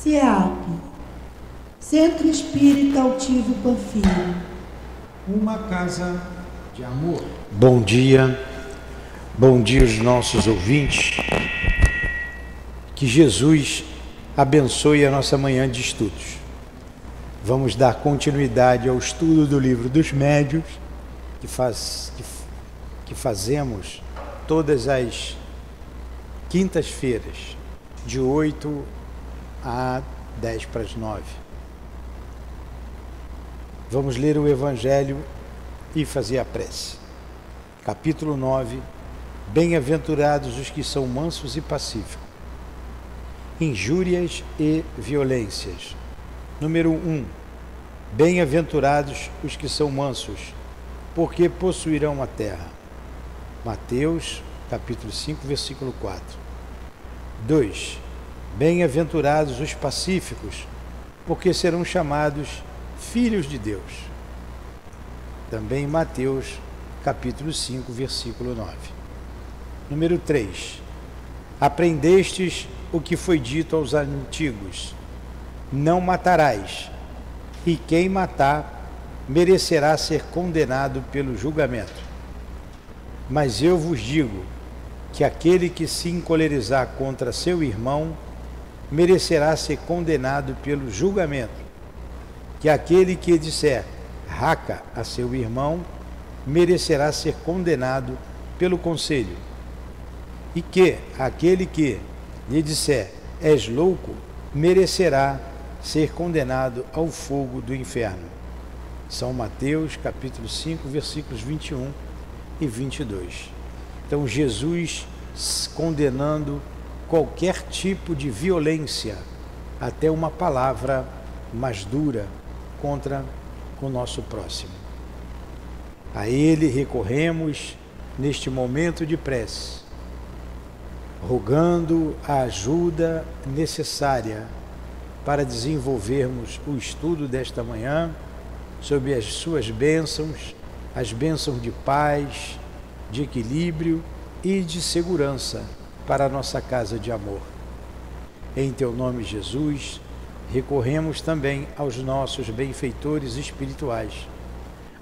CEAP, Centro Espírita Altivo Panfiro. Uma casa de amor. Bom dia aos nossos ouvintes. Que Jesus abençoe a nossa manhã de estudos. Vamos dar continuidade ao estudo do livro dos Médiuns, que fazemos todas as quintas-feiras, de 8 a 10 para as 9. Vamos ler o Evangelho e fazer a prece. Capítulo 9. Bem-aventurados os que são mansos e pacíficos. Injúrias e violências. Número 1. Bem-aventurados os que são mansos, porque possuirão a terra. Mateus, capítulo 5, versículo 4. 2. Bem-aventurados os pacíficos, porque serão chamados filhos de Deus. Também Mateus, capítulo 5, versículo 9. Número 3. Aprendestes o que foi dito aos antigos: não matarás, e quem matar merecerá ser condenado pelo julgamento. Mas eu vos digo que aquele que se encolerizar contra seu irmão merecerá ser condenado pelo julgamento, que aquele que disser raca a seu irmão merecerá ser condenado pelo conselho, e que aquele que lhe disser és louco merecerá ser condenado ao fogo do inferno. São Mateus, capítulo 5, versículos 21 e 22. Então, Jesus condenando qualquer tipo de violência, até uma palavra mais dura contra o nosso próximo. A Ele recorremos neste momento de prece, rogando a ajuda necessária para desenvolvermos o estudo desta manhã sob as suas bênçãos, as bênçãos de paz, de equilíbrio e de segurança para a nossa casa de amor. Em Teu nome, Jesus, recorremos também aos nossos benfeitores espirituais,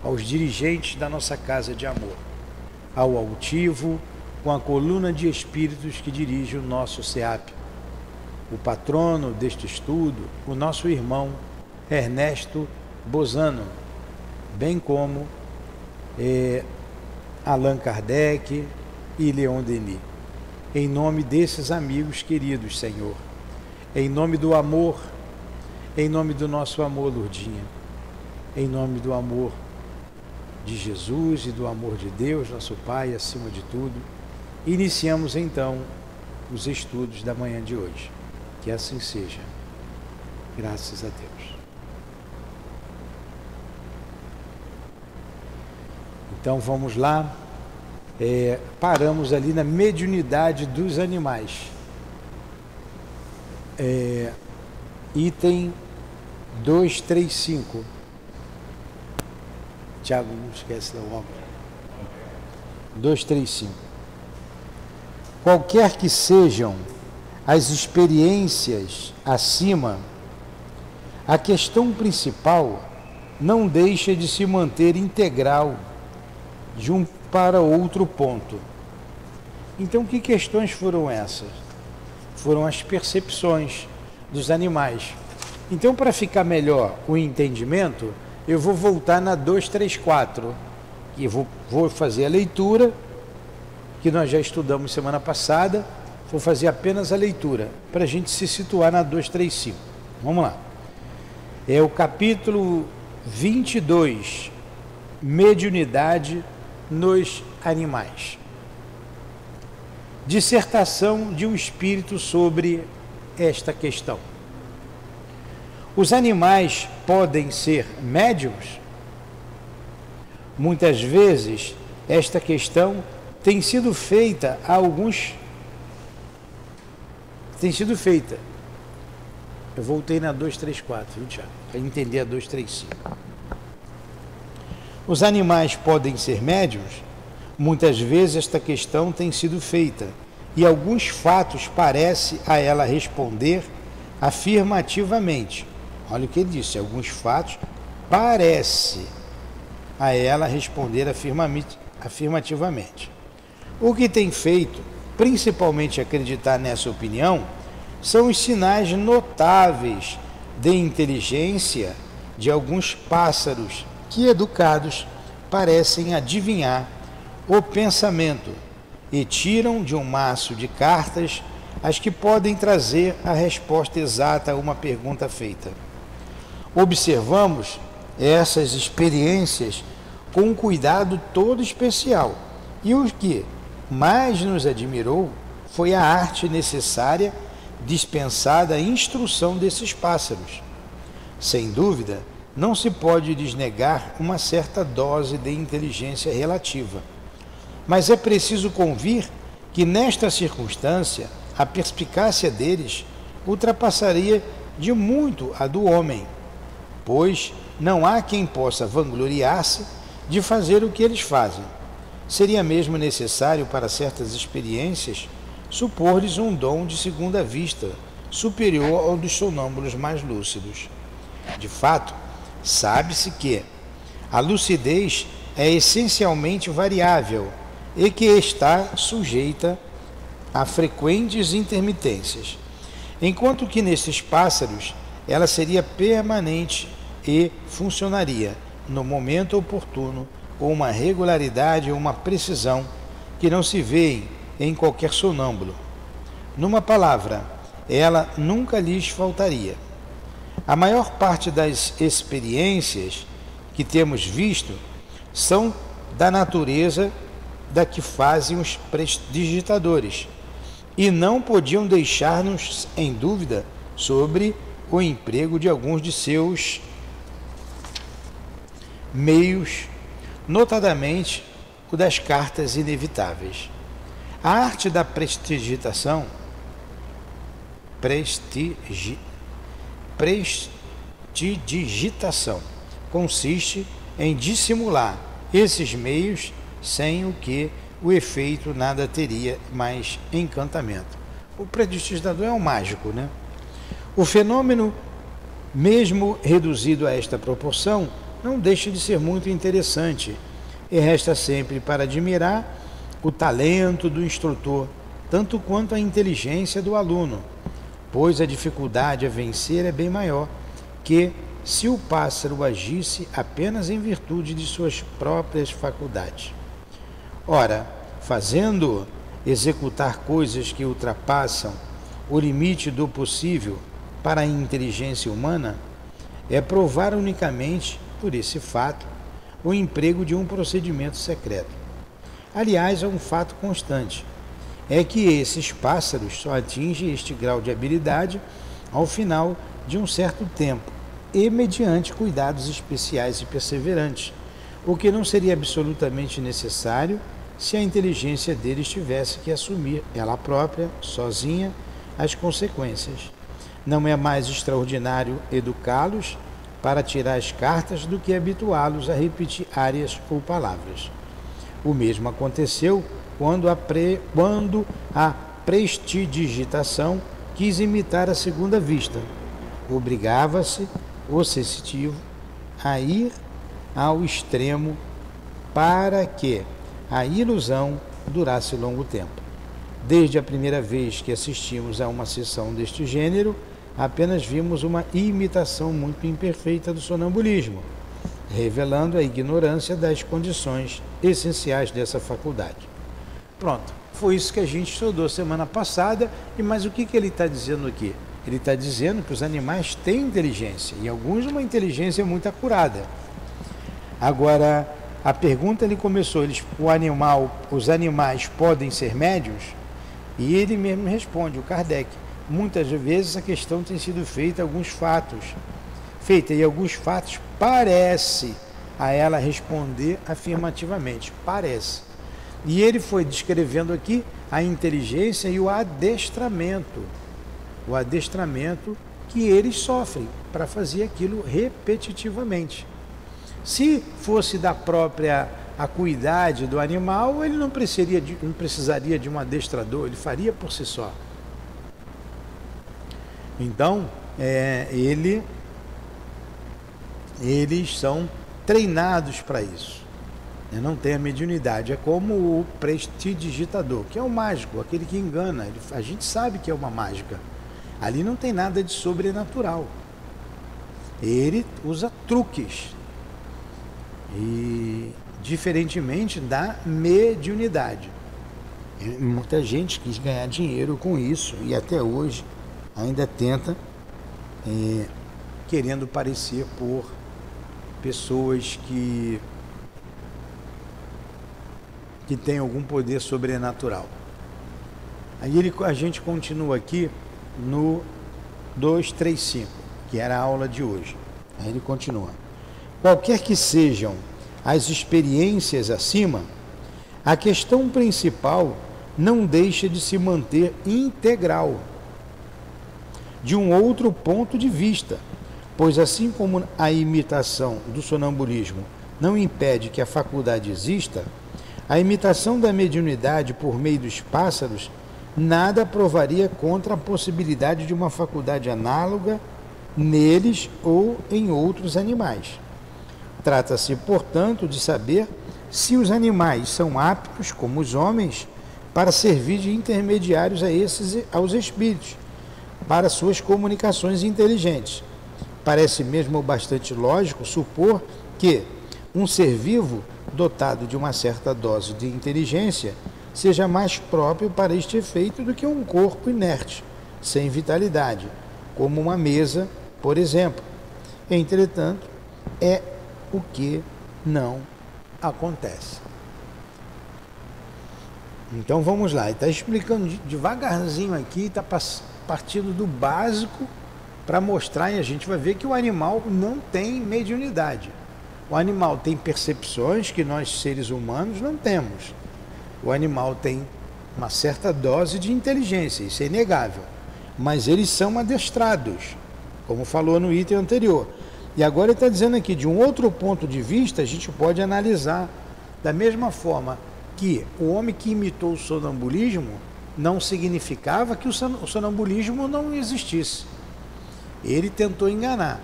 aos dirigentes da nossa casa de amor, ao altivo com a coluna de espíritos que dirige o nosso CEAP, o patrono deste estudo, o nosso irmão Ernesto Bozano, bem como Allan Kardec e Leon Denis. Em nome desses amigos queridos, Senhor, em nome do amor, em nome do nosso amor, Lourdinha, em nome do amor de Jesus e do amor de Deus, nosso Pai, acima de tudo, iniciamos então os estudos da manhã de hoje. Que assim seja. Graças a Deus. Então vamos lá. Paramos ali na mediunidade dos animais. Item 235. Tiago, não esquece da obra. 235. Qualquer que sejam as experiências acima, a questão principal não deixa de se manter integral de um para outro ponto. Então, que questões foram essas? Foram as percepções dos animais. Então, para ficar melhor o entendimento, eu vou voltar na 234 e vou fazer a leitura que nós já estudamos semana passada. Vou fazer apenas a leitura, para a gente se situar na 235. Vamos lá. É o capítulo 22, Mediunidade nos Animais. Dissertação de um espírito sobre esta questão. Os animais podem ser médiuns? Muitas vezes, esta questão tem sido feita a alguns... Eu voltei na 234, viu, Tiago? Para entender a 235. Os animais podem ser médiuns? Muitas vezes esta questão tem sido feita, e alguns fatos parece a ela responder afirmativamente. Olha o que ele disse, alguns fatos parece a ela responder afirmativamente. O que tem feito, principalmente acreditar nessa opinião, são os sinais notáveis de inteligência de alguns pássaros que, educados, parecem adivinhar o pensamento e tiram de um maço de cartas as que podem trazer a resposta exata a uma pergunta feita. Observamos essas experiências com um cuidado todo especial, e o que mais nos admirou foi a arte necessária dispensada à instrução desses pássaros. Sem dúvida, não se pode desnegar uma certa dose de inteligência relativa, mas é preciso convir que nesta circunstância a perspicácia deles ultrapassaria de muito a do homem, pois não há quem possa vangloriar-se de fazer o que eles fazem. Seria mesmo necessário para certas experiências supor-lhes um dom de segunda vista superior ao dos sonâmbulos mais lúcidos. De fato, sabe-se que a lucidez é essencialmente variável e que está sujeita a frequentes intermitências, enquanto que nesses pássaros ela seria permanente e funcionaria no momento oportuno com uma regularidade ou uma precisão que não se vêem em qualquer sonâmbulo. Numa palavra, ela nunca lhes faltaria. A maior parte das experiências que temos visto são da natureza da que fazem os prestidigitadores e não podiam deixar-nos em dúvida sobre o emprego de alguns de seus meios, notadamente o das cartas inevitáveis. A arte da prestidigitação consiste em dissimular esses meios, sem o que o efeito nada teria mais encantamento. O prestidigitador é um mágico, né? O fenômeno, mesmo reduzido a esta proporção, não deixa de ser muito interessante e resta sempre para admirar o talento do instrutor, tanto quanto a inteligência do aluno, pois a dificuldade a vencer é bem maior que se o pássaro agisse apenas em virtude de suas próprias faculdades. Ora, fazendo executar coisas que ultrapassam o limite do possível para a inteligência humana, é provar unicamente, por esse fato, o emprego de um procedimento secreto. Aliás, é um fato constante, é que esses pássaros só atingem este grau de habilidade ao final de um certo tempo e mediante cuidados especiais e perseverantes, o que não seria absolutamente necessário se a inteligência deles tivesse que assumir ela própria, sozinha, as consequências. Não é mais extraordinário educá-los para tirar as cartas do que habituá-los a repetir áreas ou palavras. O mesmo aconteceu quando a prestidigitação quis imitar a segunda vista. Obrigava-se o sensitivo a ir ao extremo para que a ilusão durasse longo tempo. Desde a primeira vez que assistimos a uma sessão deste gênero, apenas vimos uma imitação muito imperfeita do sonambulismo, revelando a ignorância das condições essenciais dessa faculdade. Pronto, foi isso que a gente estudou semana passada, mas o que ele está dizendo aqui? Ele está dizendo que os animais têm inteligência, e alguns uma inteligência muito acurada. Agora, a pergunta ele começou, os animais podem ser médiuns? E ele mesmo responde, o Kardec, muitas vezes a questão tem sido feita e alguns fatos parece a ela responder afirmativamente, parece. E ele foi descrevendo aqui a inteligência e o adestramento que eles sofrem para fazer aquilo repetitivamente. Se fosse da própria acuidade do animal, ele não precisaria de um adestrador, ele faria por si só. Então, eles são treinados para isso. Não tem a mediunidade. É como o prestidigitador, que é o mágico, aquele que engana. A gente sabe que é uma mágica. Ali não tem nada de sobrenatural. Ele usa truques. E diferentemente da mediunidade. Muita gente quis ganhar dinheiro com isso e até hoje ainda tenta, querendo parecer por pessoas que têm algum poder sobrenatural. Aí a gente continua aqui no 235, que era a aula de hoje. Aí ele continua: qualquer que sejam as experiências acima, a questão principal não deixa de se manter integral de um outro ponto de vista, pois assim como a imitação do sonambulismo não impede que a faculdade exista, a imitação da mediunidade por meio dos pássaros nada provaria contra a possibilidade de uma faculdade análoga neles ou em outros animais. Trata-se, portanto, de saber se os animais são aptos, como os homens, para servir de intermediários aos espíritos, para suas comunicações inteligentes. Parece mesmo bastante lógico supor que um ser vivo, dotado de uma certa dose de inteligência, seja mais próprio para este efeito do que um corpo inerte, sem vitalidade, como uma mesa, por exemplo. Entretanto, é o que não acontece. Então vamos lá, ele está explicando devagarzinho aqui, está partindo do básico para mostrar, e a gente vai ver que o animal não tem mediunidade. O animal tem percepções que nós seres humanos não temos. O animal tem uma certa dose de inteligência, isso é inegável, mas eles são adestrados, como falou no item anterior. E agora ele está dizendo aqui, de um outro ponto de vista, a gente pode analisar da mesma forma que o homem que imitou o sonambulismo não significava que o sonambulismo não existisse. Ele tentou enganar.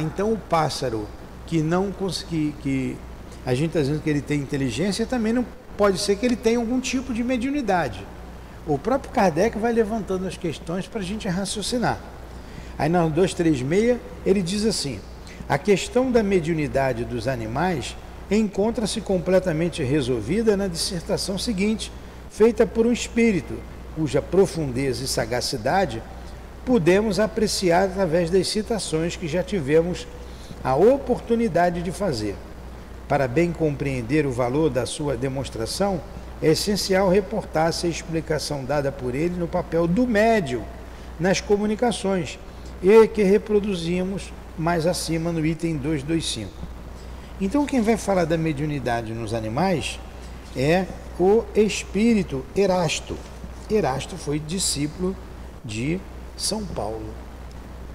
Então o pássaro que não conseguiu, que a gente está dizendo que ele tem inteligência, também não pode ser que ele tenha algum tipo de mediunidade. O próprio Kardec vai levantando as questões para a gente raciocinar. Aí no 236 ele diz assim: a questão da mediunidade dos animais encontra-se completamente resolvida na dissertação seguinte, feita por um espírito, cuja profundeza e sagacidade podemos apreciar através das citações que já tivemos a oportunidade de fazer. Para bem compreender o valor da sua demonstração, é essencial reportar-se a explicação dada por ele no papel do médium nas comunicações, e que reproduzimos mais acima no item 225. Então quem vai falar da mediunidade nos animais é o espírito Erasto. Erasto foi discípulo de São Paulo.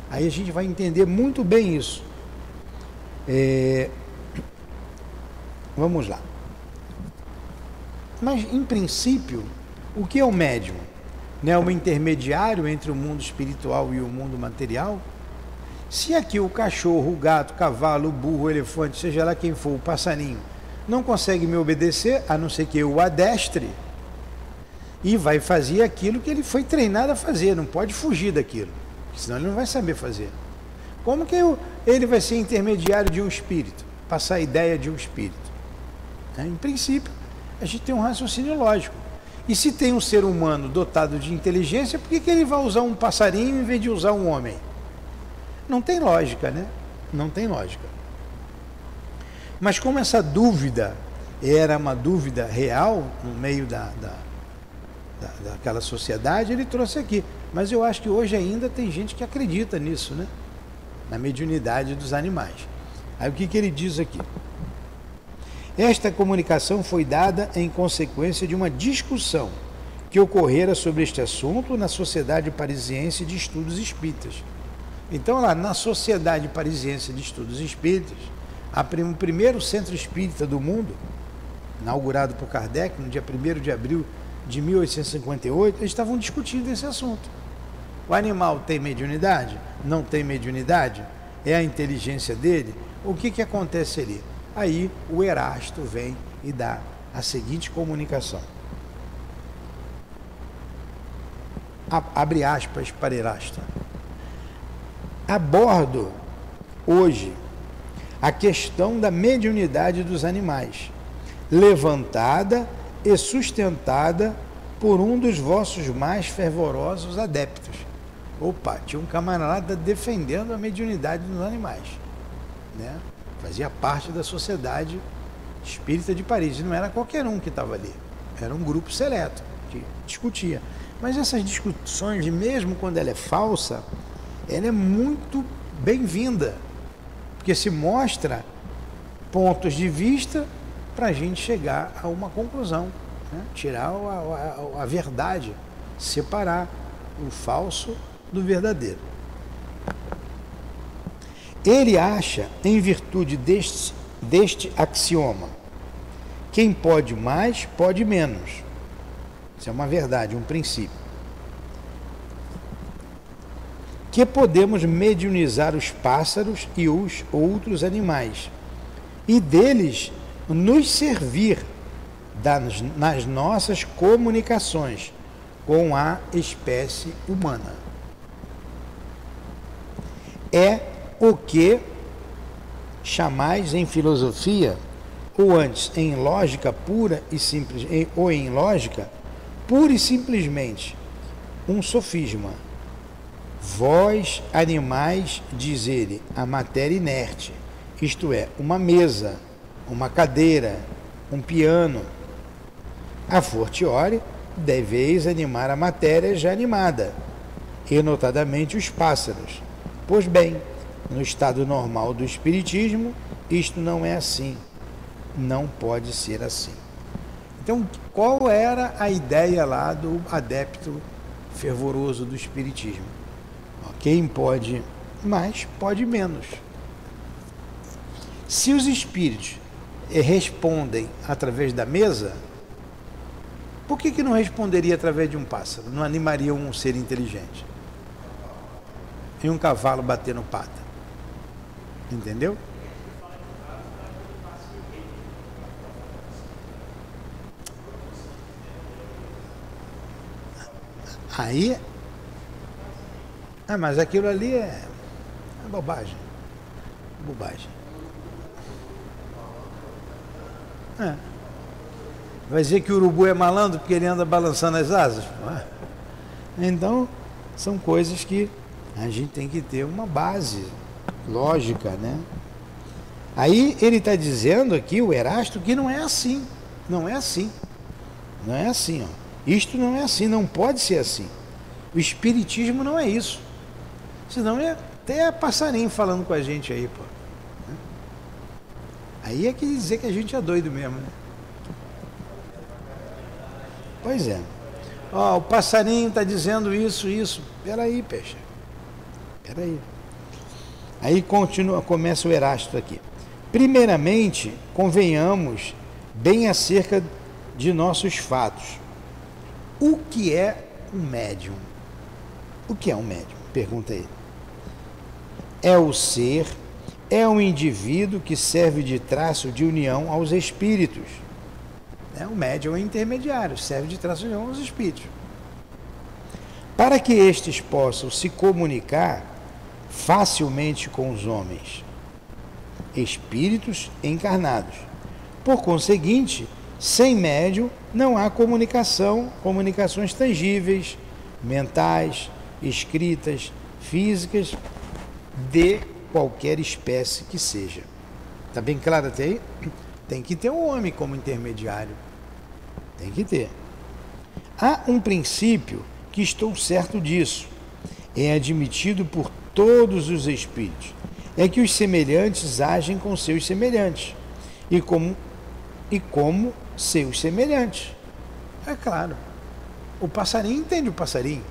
Aí a gente vai entender muito bem isso. Vamos lá. Mas, em princípio, o que é o médium? Não é um intermediário entre o mundo espiritual e o mundo material? Se aqui o cachorro, o gato, o cavalo, o burro, o elefante, seja lá quem for, o passarinho, não consegue me obedecer, a não ser que eu o adestre, e vai fazer aquilo que ele foi treinado a fazer, não pode fugir daquilo, senão ele não vai saber fazer. Como que ele vai ser intermediário de um espírito, passar a ideia de um espírito? Em princípio, a gente tem um raciocínio lógico. E se tem um ser humano dotado de inteligência, por que ele vai usar um passarinho em vez de usar um homem? Não tem lógica, né? Não tem lógica. Mas como essa dúvida era uma dúvida real no meio daquela sociedade, ele trouxe aqui. Mas eu acho que hoje ainda tem gente que acredita nisso, né? Na mediunidade dos animais. Aí o que ele diz aqui? Esta comunicação foi dada em consequência de uma discussão que ocorrera sobre este assunto na Sociedade Parisiense de Estudos Espíritas. Então, lá na Sociedade Parisiense de Estudos Espíritas, o primeiro centro espírita do mundo, inaugurado por Kardec no dia 1º de abril de 1858, eles estavam discutindo esse assunto. O animal tem mediunidade? Não tem mediunidade? É a inteligência dele? O que acontece ali? Aí o Erasto vem e dá a seguinte comunicação. Abre aspas para Erasto. Abordo hoje a questão da mediunidade dos animais, levantada e sustentada por um dos vossos mais fervorosos adeptos. Opa, tinha um camarada defendendo a mediunidade dos animais, né? Fazia parte da Sociedade Espírita de Paris, e não era qualquer um que estava ali, era um grupo seleto que discutia. Mas essas discussões, mesmo quando ela é falsa, ela é muito bem-vinda, porque se mostra pontos de vista para a gente chegar a uma conclusão, né? Tirar a verdade, separar o falso do verdadeiro. Ele acha, em virtude deste axioma, quem pode mais, pode menos. Isso é uma verdade, um princípio. Que podemos mediunizar os pássaros e os outros animais, e deles nos servir nas nossas comunicações com a espécie humana. É o que chamais em filosofia, ou antes em lógica pura e simples, ou em lógica pura e simplesmente um sofisma. Vós, animais, diz ele, a matéria inerte, isto é, uma mesa, uma cadeira, um piano. A fortiori, deveis animar a matéria já animada, e notadamente os pássaros. Pois bem, no estado normal do espiritismo, isto não é assim, não pode ser assim. Então, qual era a ideia lá do adepto fervoroso do espiritismo? Quem pode mais, pode menos. Se os espíritos respondem através da mesa, por que não responderia através de um pássaro? Não animaria um ser inteligente? E um cavalo bater no pata? Entendeu? Aí, mas aquilo ali é bobagem. Bobagem. Vai dizer que o urubu é malandro porque ele anda balançando as asas? Então, são coisas que a gente tem que ter uma base lógica, né? Aí ele está dizendo aqui, o Erasto, que não é assim. Não é assim. Não é assim, ó. Isto não é assim, não pode ser assim. O espiritismo não é isso. Senão é até passarinho falando com a gente aí, pô. Aí é que dizer que a gente é doido mesmo, né? Pois é. Ó, o passarinho está dizendo isso. Peraí, peixe. Peraí. Aí começa o Erasto aqui. Primeiramente, convenhamos bem acerca de nossos fatos. O que é um médium? O que é um médium? Pergunta ele. É o ser, é um indivíduo que serve de traço de união aos espíritos. O médium é intermediário, serve de traço de união aos espíritos. Para que estes possam se comunicar facilmente com os homens, espíritos encarnados. Por conseguinte, sem médium não há comunicações tangíveis, mentais, escritas, físicas, de qualquer espécie que seja. Está bem claro até aí? Tem que ter um homem como intermediário. Tem que ter. Há um princípio que estou certo disso, é admitido por todos os espíritos, é que os semelhantes agem com seus semelhantes e como seus semelhantes. É claro. O passarinho entende o passarinho.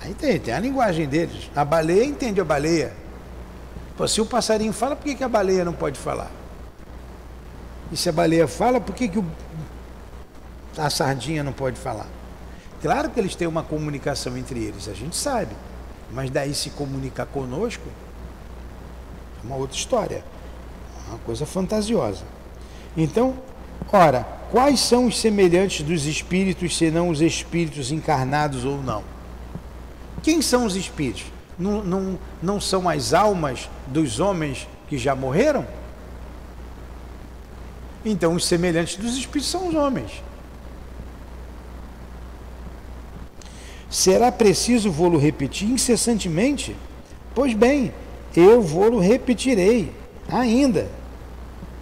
Aí tem a linguagem deles. A baleia entende a baleia. Pô, se o passarinho fala, por que a baleia não pode falar? E se a baleia fala, por que a sardinha não pode falar? Claro que eles têm uma comunicação entre eles, a gente sabe. Mas daí se comunicar conosco é uma outra história. É uma coisa fantasiosa. Então, ora, quais são os semelhantes dos espíritos, senão os espíritos encarnados ou não? Quem são os espíritos? Não são as almas dos homens que já morreram? Então, os semelhantes dos espíritos são os homens. Será preciso vou-lo repetir incessantemente? Pois bem, eu vou-lo repetirei ainda.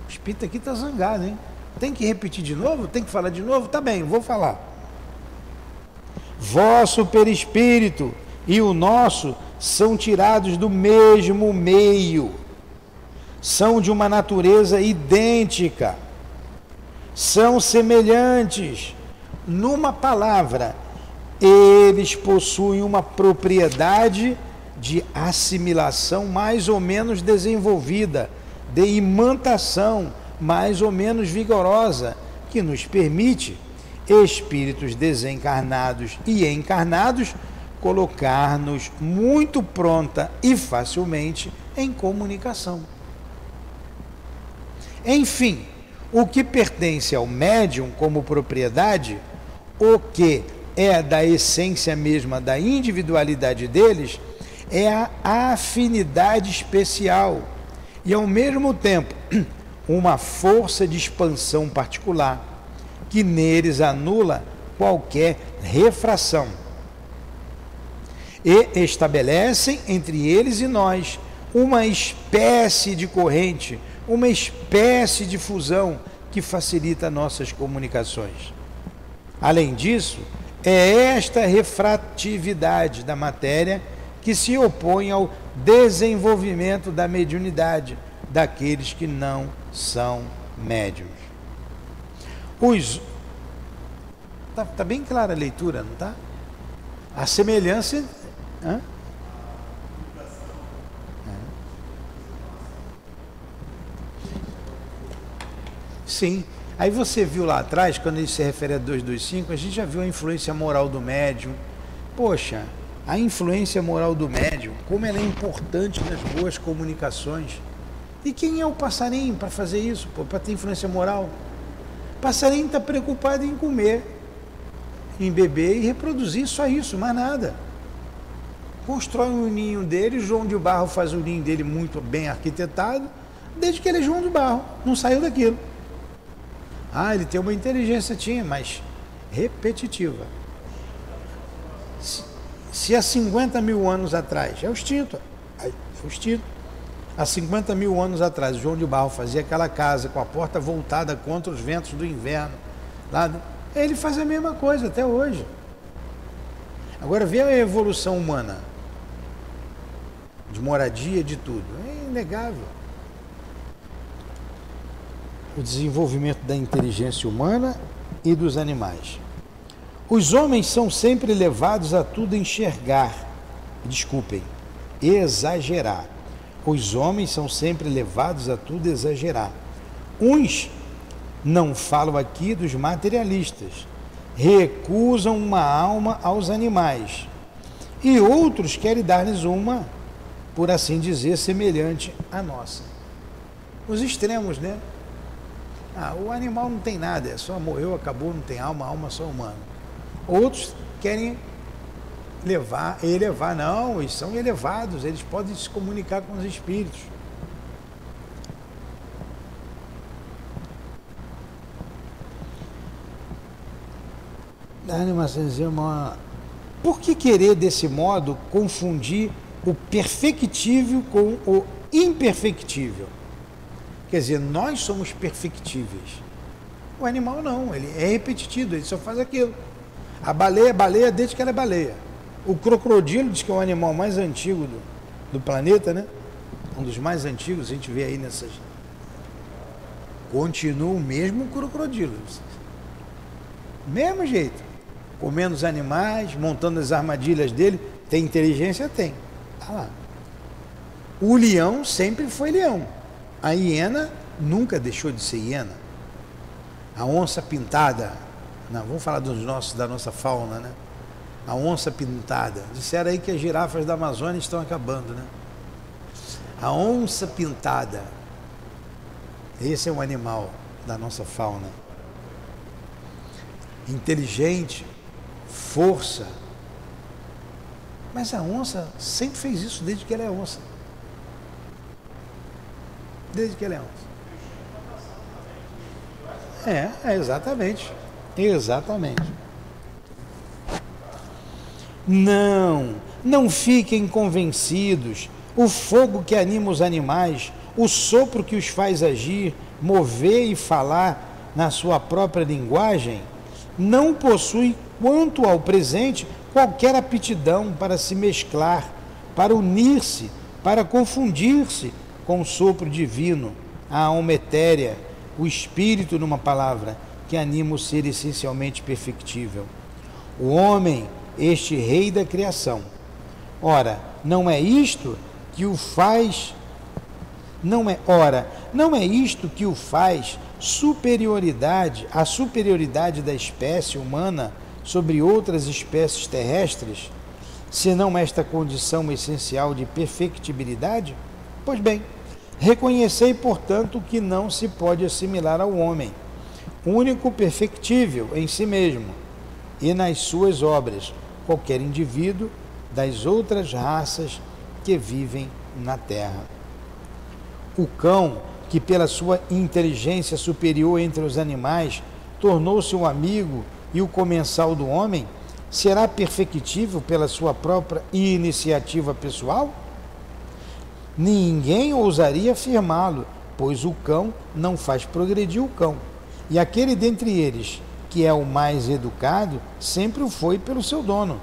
O espírito aqui está zangado, hein? Tem que repetir de novo? Tem que falar de novo? Tá bem, vou falar. Vosso perispírito e o nosso são tirados do mesmo meio, são de uma natureza idêntica, são semelhantes. Numa palavra, eles possuem uma propriedade de assimilação mais ou menos desenvolvida, de imantação mais ou menos vigorosa, que nos permite, espíritos desencarnados e encarnados, colocar-nos muito pronta e facilmente em comunicação. Enfim, o que pertence ao médium como propriedade, o que é da essência mesma da individualidade deles, é a afinidade especial e, ao mesmo tempo, uma força de expansão particular que neles anula qualquer refração e estabelecem entre eles e nós uma espécie de corrente, uma espécie de fusão que facilita nossas comunicações. Além disso, é esta refratividade da matéria que se opõe ao desenvolvimento da mediunidade daqueles que não são médiuns. Tá bem clara a leitura, não tá? A semelhança... Hã? Sim. Aí você viu lá atrás, quando ele se refere a 225, a gente já viu a influência moral do médium. Poxa, a influência moral do médium, como ela é importante nas boas comunicações. E quem é o passarinho para fazer isso, para ter influência moral? O passarinho está preocupado em comer, em beber e reproduzir, só isso, mais nada. Constrói um ninho dele, João de Barro faz o ninho dele muito bem arquitetado, desde que ele é João de Barro, não saiu daquilo. Ah, ele tem uma inteligência, tinha, mas repetitiva. Se há 50 mil anos atrás, é o instinto, há 50 mil anos atrás, o João de Barro fazia aquela casa com a porta voltada contra os ventos do inverno, ele faz a mesma coisa até hoje. Agora vê a evolução humana, de moradia, de tudo, é inegável. O desenvolvimento da inteligência humana e dos animais. Os homens são sempre levados a tudo exagerar. Os homens são sempre levados a tudo exagerar. Uns, não falo aqui dos materialistas, recusam uma alma aos animais, e outros querem dar-lhes uma, por assim dizer, semelhante à nossa. Os extremos, né? O animal não tem nada, é só morreu, acabou, não tem alma, a alma só humana. Outros querem elevar, não, eles são elevados, eles podem se comunicar com os espíritos. Por que querer desse modo confundir o perfectível com o imperfectível? Quer dizer, nós somos perfectíveis. O animal não, ele é repetitivo, ele só faz aquilo. A baleia é baleia desde que ela é baleia. O crocodilo diz que é o animal mais antigo do planeta, né? Um dos mais antigos, a gente vê aí nessas... Continua o mesmo crocodilo. Mesmo jeito. Comendo os animais, montando as armadilhas dele. Tem inteligência? Tem. Tá lá. O leão sempre foi leão. A hiena nunca deixou de ser hiena. A onça pintada, não, vamos falar da nossa fauna, né? A onça pintada. Disseram aí que as girafas da Amazônia estão acabando, né? A onça pintada. Esse é um animal da nossa fauna. Inteligente, força. Mas a onça sempre fez isso desde que ela é onça. Desde que ela é onça. Exatamente. Exatamente. Não fiquem convencidos. O fogo que anima os animais, o sopro que os faz agir, mover e falar na sua própria linguagem, não possui, quanto ao presente, qualquer aptidão para se mesclar, para unir-se, para confundir-se com o sopro divino, a alma etérea, o espírito, numa palavra, que anima o ser essencialmente perfectível. O homem, este rei da criação. Ora, não é isto que o faz a superioridade da espécie humana sobre outras espécies terrestres, senão esta condição essencial de perfectibilidade? Pois bem, reconhecei, portanto, que não se pode assimilar ao homem, único perfectível em si mesmo e nas suas obras, qualquer indivíduo das outras raças que vivem na terra. O cão, que pela sua inteligência superior entre os animais tornou-se um amigo e o comensal do homem, será perfectível pela sua própria iniciativa pessoal? Ninguém ousaria afirmá-lo, pois o cão não faz progredir o cão, e aquele dentre eles que é o mais educado sempre o foi pelo seu dono.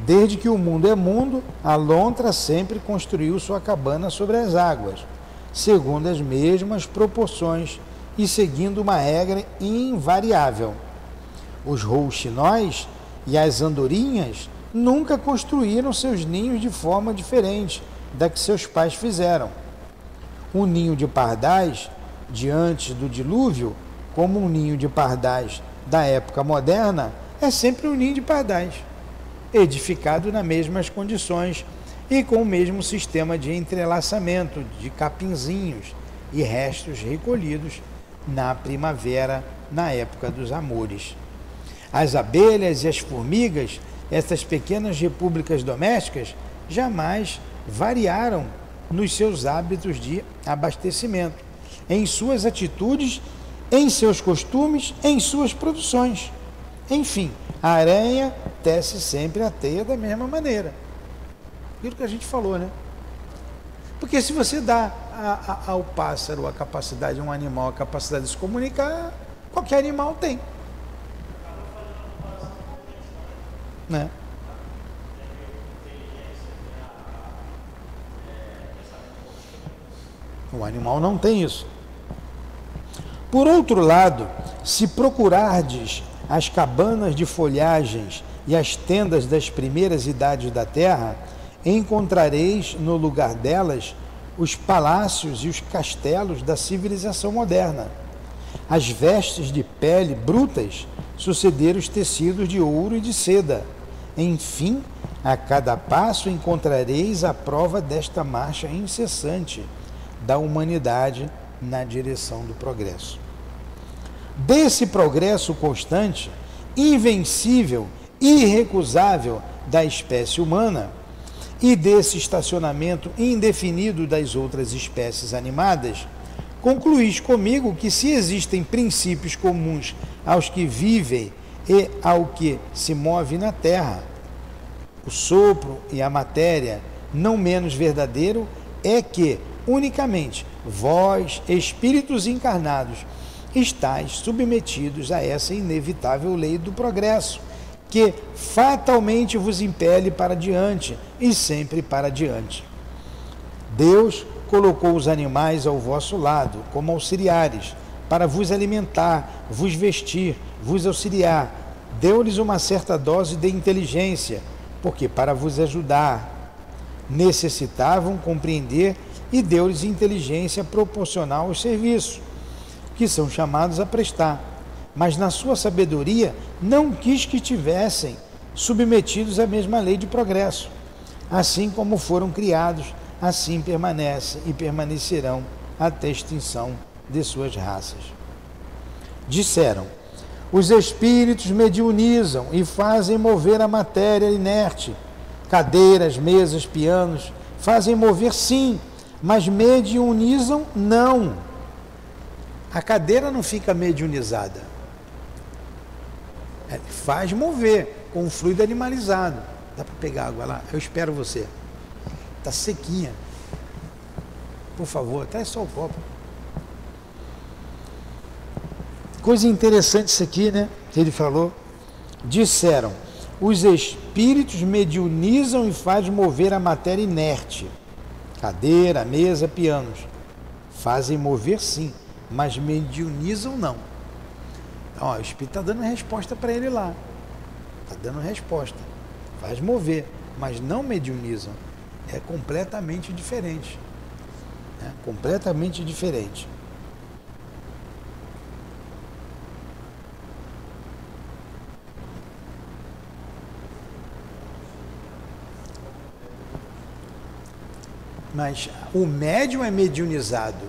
Desde que o mundo é mundo, a lontra sempre construiu sua cabana sobre as águas, segundo as mesmas proporções e seguindo uma regra invariável. Os rouxinóis e as andorinhas nunca construíram seus ninhos de forma diferente da que seus pais fizeram. O ninho de pardais, de antes do dilúvio, como um ninho de pardais da época moderna, é sempre um ninho de pardais, edificado nas mesmas condições e com o mesmo sistema de entrelaçamento de capinzinhos e restos recolhidos na primavera, na época dos amores. As abelhas e as formigas, essas pequenas repúblicas domésticas, jamais variaram nos seus hábitos de abastecimento, em suas atitudes, em seus costumes, em suas produções. Enfim, a aranha tece sempre a teia da mesma maneira. Aquilo que a gente falou, né? Porque se você dá ao pássaro a capacidade, um animal, a capacidade de se comunicar, qualquer animal tem. Né? O animal não tem isso. Por outro lado, se procurardes as cabanas de folhagens e as tendas das primeiras idades da terra, encontrareis no lugar delas os palácios e os castelos da civilização moderna. As vestes de pele brutas sucederam os tecidos de ouro e de seda. Enfim, a cada passo encontrareis a prova desta marcha incessante da humanidade na direção do progresso. Desse progresso constante, invencível, irrecusável da espécie humana e desse estacionamento indefinido das outras espécies animadas, concluís comigo que se existem princípios comuns aos que vivem e ao que se move na terra, o sopro e a matéria, não menos verdadeiro é que unicamente vós, espíritos encarnados, estáis submetidos a essa inevitável lei do progresso, que fatalmente vos impele para diante e sempre para diante. Deus colocou os animais ao vosso lado, como auxiliares, para vos alimentar, vos vestir, vos auxiliar. Deu-lhes uma certa dose de inteligência, porque para vos ajudar necessitavam compreender, e deu-lhes inteligência proporcional aos serviços que são chamados a prestar. Mas na sua sabedoria não quis que tivessem submetidos à mesma lei de progresso. Assim como foram criados, assim permanecem e permanecerão até a extinção de suas raças. Disseram: os espíritos mediunizam e fazem mover a matéria inerte. Cadeiras, mesas, pianos, fazem mover sim, mas mediunizam não. A cadeira não fica mediunizada. Faz mover com um fluido animalizado. Dá para pegar água lá? Eu espero você. Está sequinha. Por favor, traz só o copo. Coisa interessante isso aqui, né? Que ele falou. Disseram: os espíritos mediunizam e fazem mover a matéria inerte. Cadeira, mesa, pianos. Fazem mover sim, mas mediunizam não. Então, ó, o espírito está dando resposta para ele lá. Está dando resposta. Faz mover, mas não mediunizam. É completamente diferente. É completamente diferente. Mas o médium é mediunizado,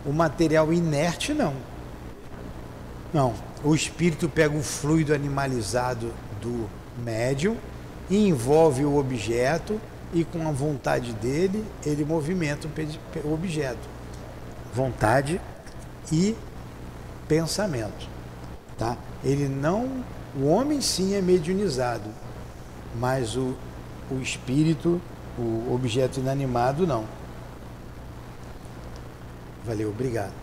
o material inerte não. Não, o espírito pega o fluido animalizado do médium e envolve o objeto e com a vontade dele, ele movimenta o objeto. Vontade e pensamento, tá? Ele não, o homem sim é mediunizado, mas o espírito, o objeto inanimado, não. Valeu, obrigado.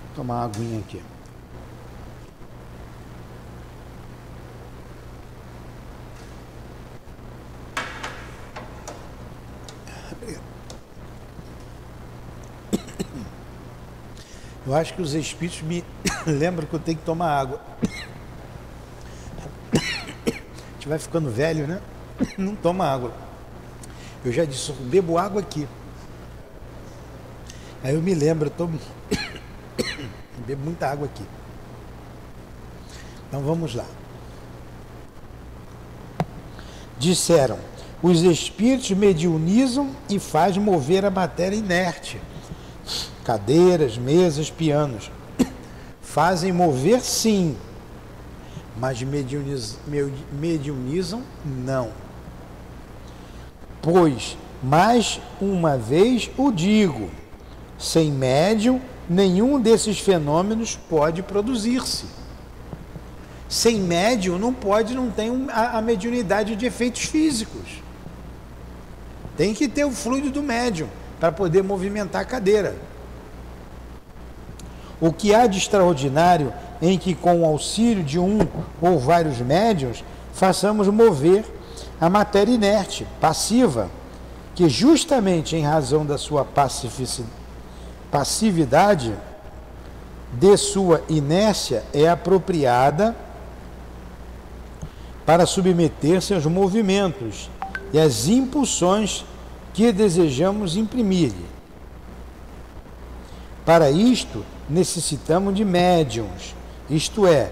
Vou tomar uma aguinha aqui. Obrigado. Eu acho que os espíritos me lembram que eu tenho que tomar água. A gente vai ficando velho, né? Não toma água. Eu já disse, eu bebo água aqui. Aí eu me lembro, eu bebo muita água aqui. Então vamos lá. Disseram: os espíritos mediunizam e fazem mover a matéria inerte. Cadeiras, mesas, pianos. Fazem mover sim, mas mediunizam não. Pois, mais uma vez o digo, sem médium, nenhum desses fenômenos pode produzir-se. Sem médium não tem a mediunidade de efeitos físicos. Tem que ter o fluido do médium para poder movimentar a cadeira. O que há de extraordinário em que, com o auxílio de um ou vários médiuns, façamos mover a matéria inerte, passiva, que justamente em razão da sua passividade, de sua inércia, é apropriada para submeter-se aos movimentos e às impulsões que desejamos imprimir-lhe. Para isto, necessitamos de médiuns, isto é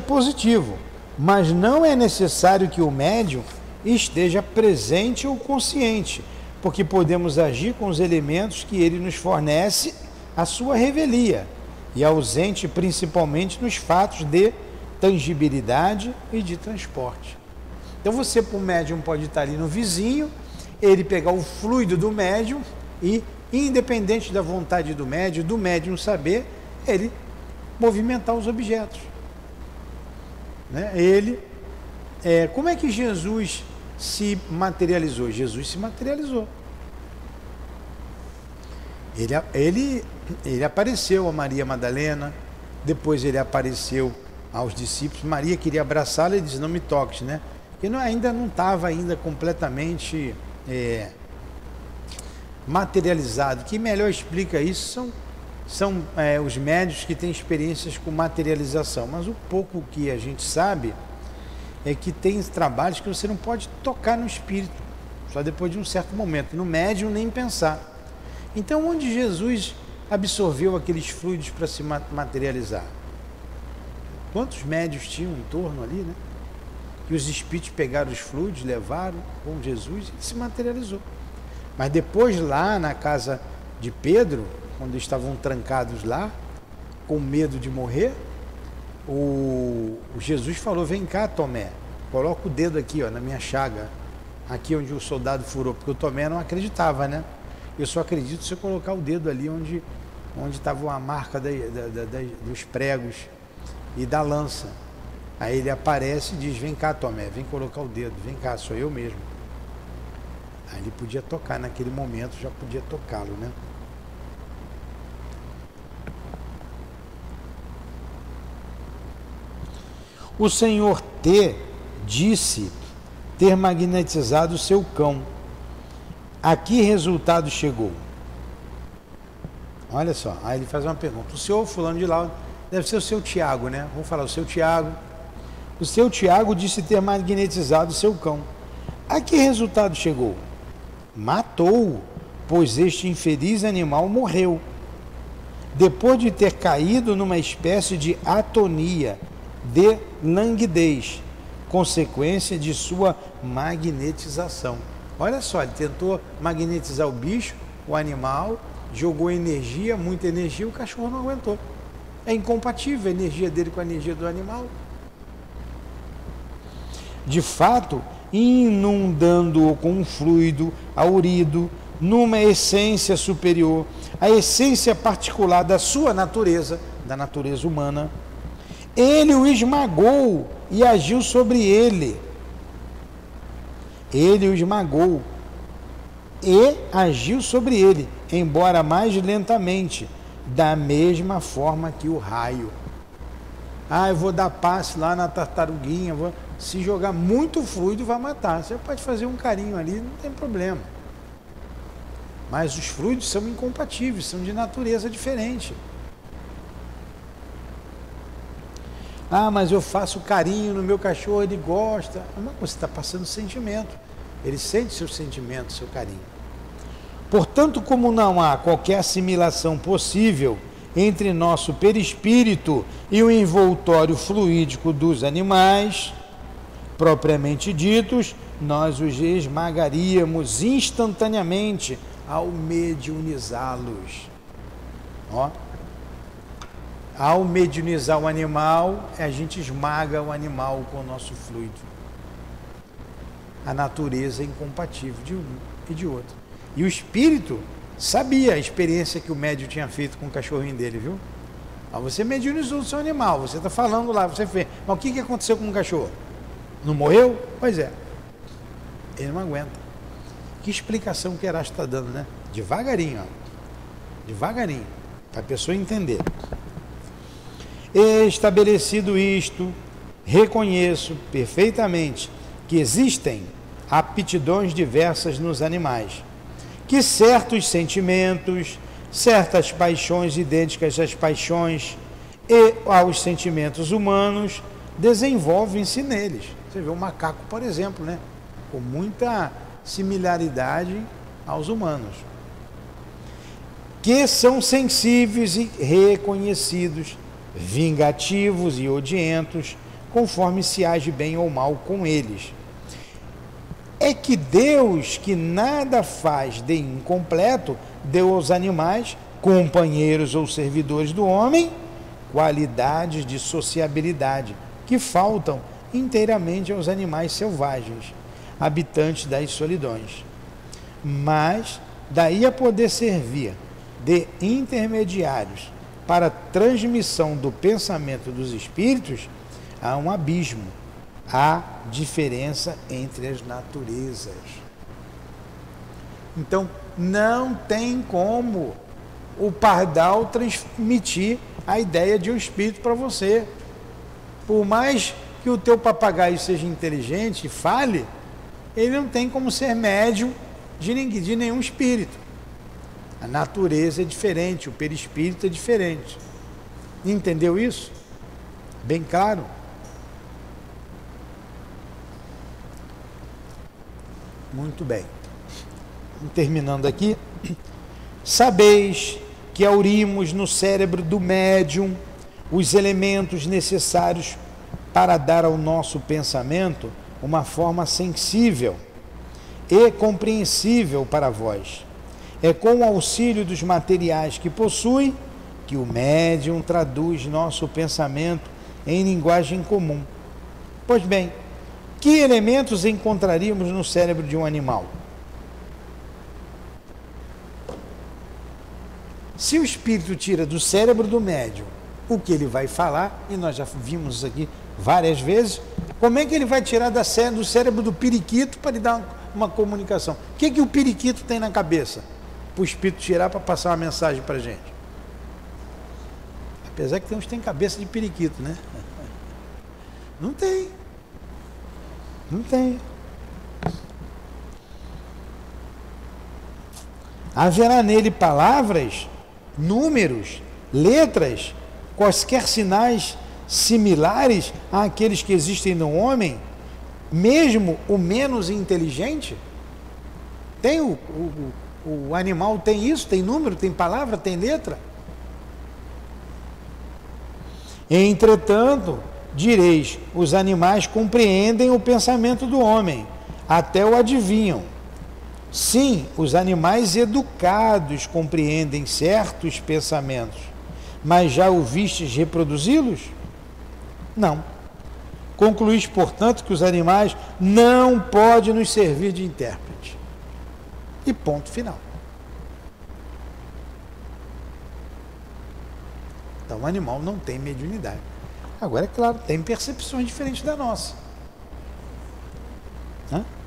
positivo, mas não é necessário que o médium esteja presente ou consciente, porque podemos agir com os elementos que ele nos fornece à sua revelia, e ausente principalmente nos fatos de tangibilidade e de transporte. Então você, para o médium, pode estar ali no vizinho, ele pegar o fluido do médium e, independente da vontade do médium saber, ele movimentar os objetos. Né? Como é que Jesus se materializou? Jesus se materializou. Ele apareceu a Maria Madalena, depois ele apareceu aos discípulos. Maria queria abraçá-la e disse: não me toques, né? Porque ainda não estava completamente materializado. Quem melhor explica isso são os médios que têm experiências com materialização. Mas o pouco que a gente sabe é que tem trabalhos que você não pode tocar no espírito, só depois de um certo momento. No médium, nem pensar. Então, onde Jesus absorveu aqueles fluidos para se materializar? Quantos médios tinham em torno ali, né? e os espíritos pegaram os fluidos, levaram com Jesus e se materializou. Mas depois lá na casa de Pedro, quando estavam trancados lá, com medo de morrer, o Jesus falou: vem cá, Tomé, coloca o dedo aqui, ó, na minha chaga, aqui onde o soldado furou, porque o Tomé não acreditava, né? Eu só acredito se eu colocar o dedo ali onde estava a marca dos pregos e da lança. Aí ele aparece e diz: vem cá, Tomé, vem colocar o dedo, vem cá, sou eu mesmo. Aí ele podia tocar, naquele momento já podia tocá-lo, né? O Senhor T disse ter magnetizado o seu cão. A que resultado chegou? Olha só, aí ele faz uma pergunta. O senhor fulano de lá, deve ser o seu Tiago, né? Vamos falar, o seu Tiago. O seu Tiago disse ter magnetizado o seu cão. A que resultado chegou? Matou-o, pois este infeliz animal morreu, depois de ter caído numa espécie de atonia, de languidez, consequência de sua magnetização. Olha só, ele tentou magnetizar o bicho, o animal, jogou energia, muita energia, o cachorro não aguentou. É incompatível a energia dele com a energia do animal. De fato, inundando-o com um fluido aurido, numa essência superior, a essência particular da sua natureza, da natureza humana, ele o esmagou e agiu sobre ele. Ele o esmagou e agiu sobre ele, embora mais lentamente, da mesma forma que o raio. Ah, eu vou dar passe lá na tartaruguinha, se jogar muito fluido vai matar. Você pode fazer um carinho ali, não tem problema. Mas os fluidos são incompatíveis, são de natureza diferente. Ah, mas eu faço carinho no meu cachorro, ele gosta. Não, você está passando sentimento. Ele sente seu sentimento, seu carinho. Portanto, como não há qualquer assimilação possível entre nosso perispírito e o envoltório fluídico dos animais, propriamente ditos, nós os esmagaríamos instantaneamente ao mediunizá-los. Ó. Ao mediunizar o animal, a gente esmaga o animal com o nosso fluido. A natureza é incompatível de um e de outro. E o espírito sabia a experiência que o médium tinha feito com o cachorrinho dele, viu? Você mediunizou o seu animal, você está falando lá, você fez. Mas o que aconteceu com o cachorro? Não morreu? Pois é. Ele não aguenta. Que explicação que Erasto está dando, né? Devagarinho, ó. Devagarinho, para a pessoa entender. Estabelecido isto, reconheço perfeitamente que existem aptidões diversas nos animais, que certos sentimentos, certas paixões idênticas às paixões e aos sentimentos humanos desenvolvem-se neles. Você vê o macaco, por exemplo, né? Com muita similaridade aos humanos, que são sensíveis e reconhecidos, vingativos e odientos, conforme se age bem ou mal com eles. É que Deus, que nada faz de incompleto, deu aos animais, companheiros ou servidores do homem, qualidades de sociabilidade que faltam inteiramente aos animais selvagens, habitantes das solidões. Mas, daí a poder servir de intermediários para a transmissão do pensamento dos espíritos, há um abismo, há diferença entre as naturezas. Então, não tem como o pardal transmitir a ideia de um espírito para você. Por mais que o teu papagaio seja inteligente e fale, ele não tem como ser médium de nenhum espírito. A natureza é diferente, o perispírito é diferente. Entendeu isso? Bem claro? Muito bem. Terminando aqui. Sabeis que aurimos no cérebro do médium os elementos necessários para dar ao nosso pensamento uma forma sensível e compreensível para vós. É com o auxílio dos materiais que possui que o médium traduz nosso pensamento em linguagem comum. Pois bem, que elementos encontraríamos no cérebro de um animal? Se o espírito tira do cérebro do médium o que ele vai falar, e nós já vimos isso aqui várias vezes, como é que ele vai tirar do cérebro do periquito para lhe dar uma comunicação? O que o periquito tem na cabeça para o espírito tirar para passar uma mensagem para a gente? Apesar que tem uns que têm cabeça de periquito, né? Não tem. Não tem. Haverá nele palavras, números, letras, quaisquer sinais similares àqueles que existem no homem, mesmo o menos inteligente? Tem o animal tem isso, tem número, tem palavra, tem letra? Entretanto, direis, os animais compreendem o pensamento do homem, até o adivinham. Sim, os animais educados compreendem certos pensamentos, mas já o vistes reproduzi-los? Não. Concluís, portanto, que os animais não podem nos servir de intérprete. E ponto final. Então o animal não tem mediunidade. Agora, é claro, tem percepções diferentes da nossa.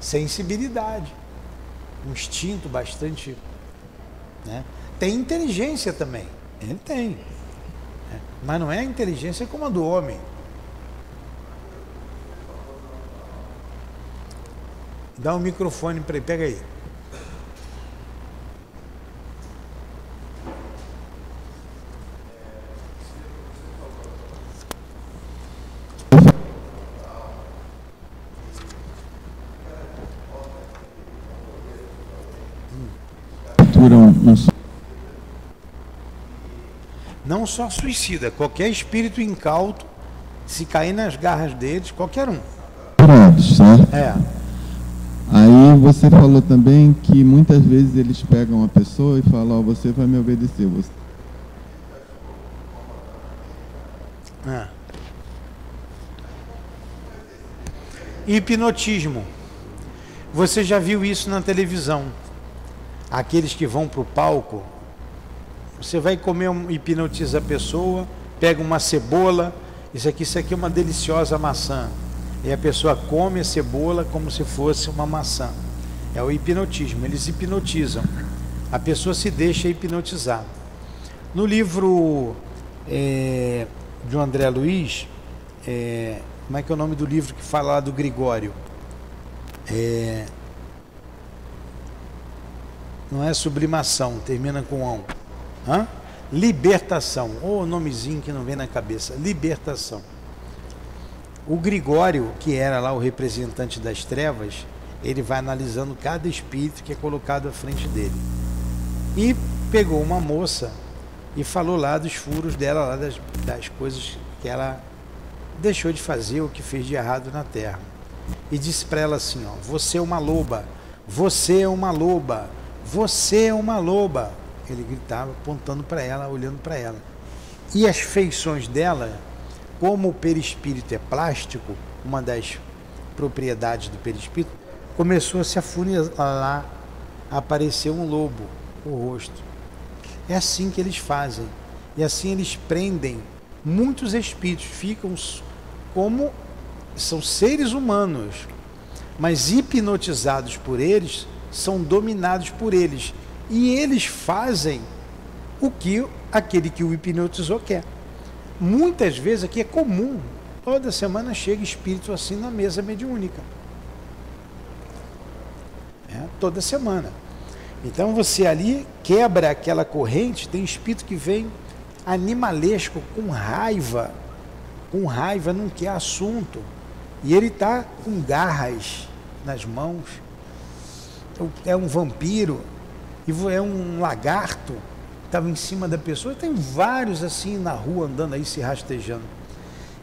Sensibilidade. Um instinto bastante... Tem inteligência também. Ele tem. Mas não é a inteligência como a do homem. Dá um microfone para ele, pega aí. Não só suicida, qualquer espírito incauto, se cair nas garras deles, qualquer um. Certo? É. Aí você falou também que muitas vezes eles pegam uma pessoa e falam, você vai me obedecer. Você... Hipnotismo. Você já viu isso na televisão? Aqueles que vão para o palco, você vai comer, hipnotiza a pessoa, pega uma cebola, isso aqui é uma deliciosa maçã, e a pessoa come a cebola como se fosse uma maçã. É o hipnotismo, eles hipnotizam, a pessoa se deixa hipnotizar. No livro de André Luiz, como é que é o nome do livro que fala lá do Gregório? Não é sublimação, termina com on. Libertação, ou nomezinho que não vem na cabeça, libertação. O Gregório, que era lá o representante das trevas, ele vai analisando cada espírito que é colocado à frente dele. E pegou uma moça e falou lá dos furos dela, lá das coisas que ela deixou de fazer, o que fez de errado na terra. E disse para ela assim, você é uma loba, você é uma loba, você é uma loba. Ele gritava, apontando para ela, olhando para ela. E as feições dela, como o perispírito é plástico, uma das propriedades do perispírito, começou a se afunilar, apareceu um lobo, o rosto. É assim que eles fazem. E assim eles prendem muitos espíritos, ficam como são seres humanos, mas hipnotizados por eles, são dominados por eles. E eles fazem o que aquele que o hipnotizou quer. Muitas vezes aqui é comum, toda semana chega espírito assim na mesa mediúnica. Toda semana. Então você ali quebra aquela corrente, tem espírito que vem animalesco, com raiva, não quer assunto. E ele está com garras nas mãos. É um vampiro, e é um lagarto, estava em cima da pessoa. Tem vários assim na rua andando aí se rastejando.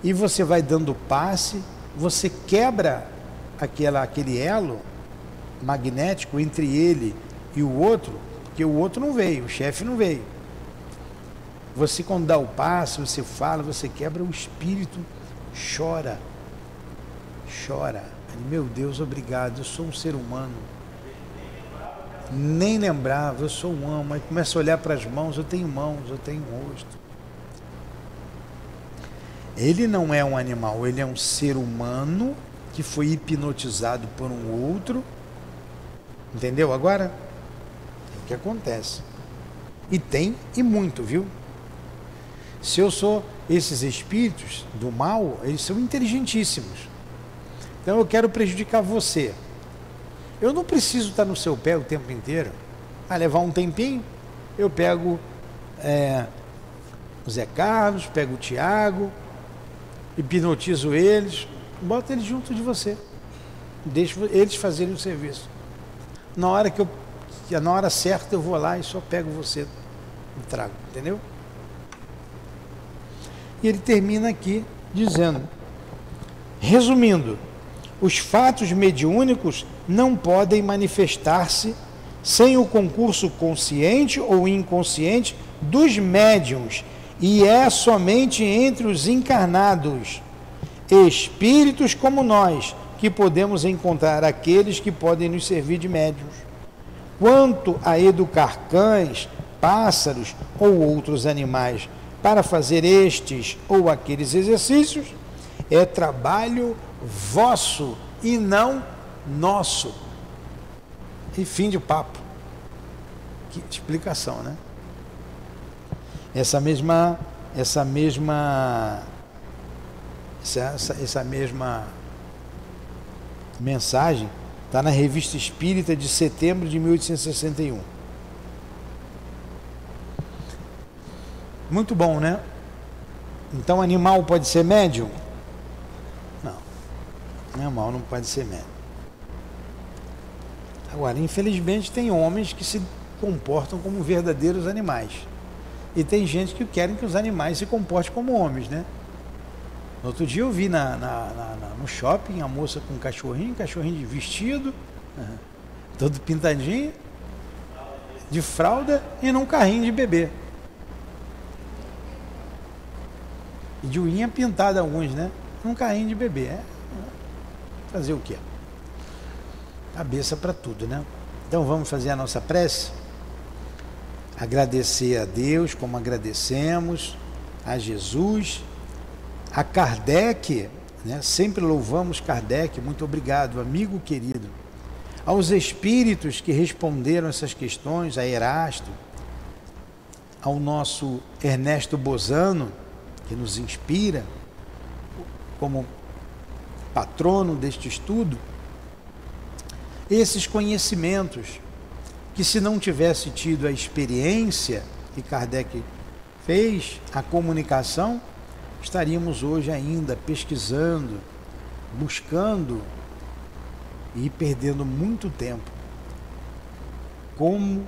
E você vai dando passe, você quebra aquele elo magnético entre ele e o outro, porque o outro não veio, o chefe não veio. Você, quando dá o passo, você fala, você quebra, o espírito chora. Meu Deus, obrigado, eu sou um ser humano. Nem lembrava, eu sou um homem. Aí começa a olhar para as mãos, eu tenho mãos, eu tenho rosto. Ele não é um animal, ele é um ser humano que foi hipnotizado por um outro. Entendeu agora? É o que acontece. E tem, e muito, viu? Se eu sou esses espíritos do mal, eles são inteligentíssimos. Então eu quero prejudicar você. Eu não preciso estar no seu pé o tempo inteiro. Vai levar um tempinho, eu pego o Zé Carlos, pego o Tiago, hipnotizo eles, boto eles junto de você. Deixo eles fazerem o serviço. Na hora certa eu vou lá e só pego você e trago, entendeu? E ele termina aqui dizendo, resumindo, os fatos mediúnicos não podem manifestar-se sem o concurso consciente ou inconsciente dos médiuns, e é somente entre os encarnados, espíritos como nós, que podemos encontrar aqueles que podem nos servir de médiuns. Quanto a educar cães, pássaros ou outros animais para fazer estes ou aqueles exercícios, é trabalho vosso e não nosso. E fim de papo. Que explicação, né? Essa mesma mensagem está na Revista Espírita de setembro de 1861. Muito bom, né? Então, animal pode ser médium? Não. Animal não pode ser médium. Agora, infelizmente, tem homens que se comportam como verdadeiros animais. E tem gente que querem que os animais se comportem como homens, né? No outro dia eu vi no shopping a moça com um cachorrinho de vestido, todo pintadinho, de fralda e num carrinho de bebê. E de unha pintada alguns, né? Num carrinho de bebê. Fazer o quê? Cabeça para tudo, né? Então vamos fazer a nossa prece? Agradecer a Deus, como agradecemos, a Jesus, a Kardec, né? Sempre louvamos Kardec, muito obrigado, amigo querido. Aos espíritos que responderam essas questões, a Erasto, ao nosso Ernesto Bozano, que nos inspira como patrono deste estudo, esses conhecimentos que, se não tivesse tido a experiência que Kardec fez, a comunicação, estaríamos hoje ainda pesquisando, buscando e perdendo muito tempo. Como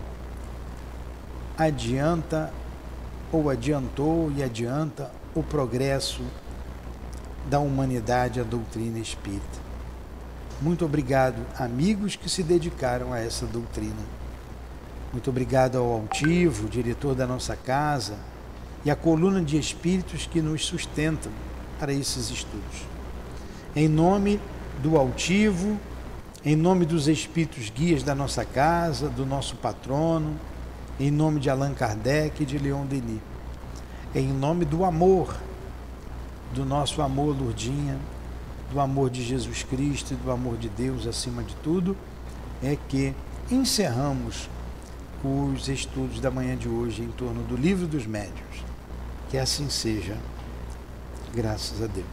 adianta, ou adiantou e adianta, o progresso da humanidade à doutrina espírita. Muito obrigado, amigos que se dedicaram a essa doutrina. Muito obrigado ao Altivo, diretor da nossa casa, e à coluna de espíritos que nos sustentam para esses estudos. Em nome do Altivo, em nome dos espíritos guias da nossa casa, do nosso patrono, em nome de Allan Kardec e de Leon Denis, em nome do amor, do nosso amor, Lourdinha, do amor de Jesus Cristo e do amor de Deus acima de tudo, é que encerramos os estudos da manhã de hoje em torno do Livro dos Médiuns. Que assim seja, graças a Deus.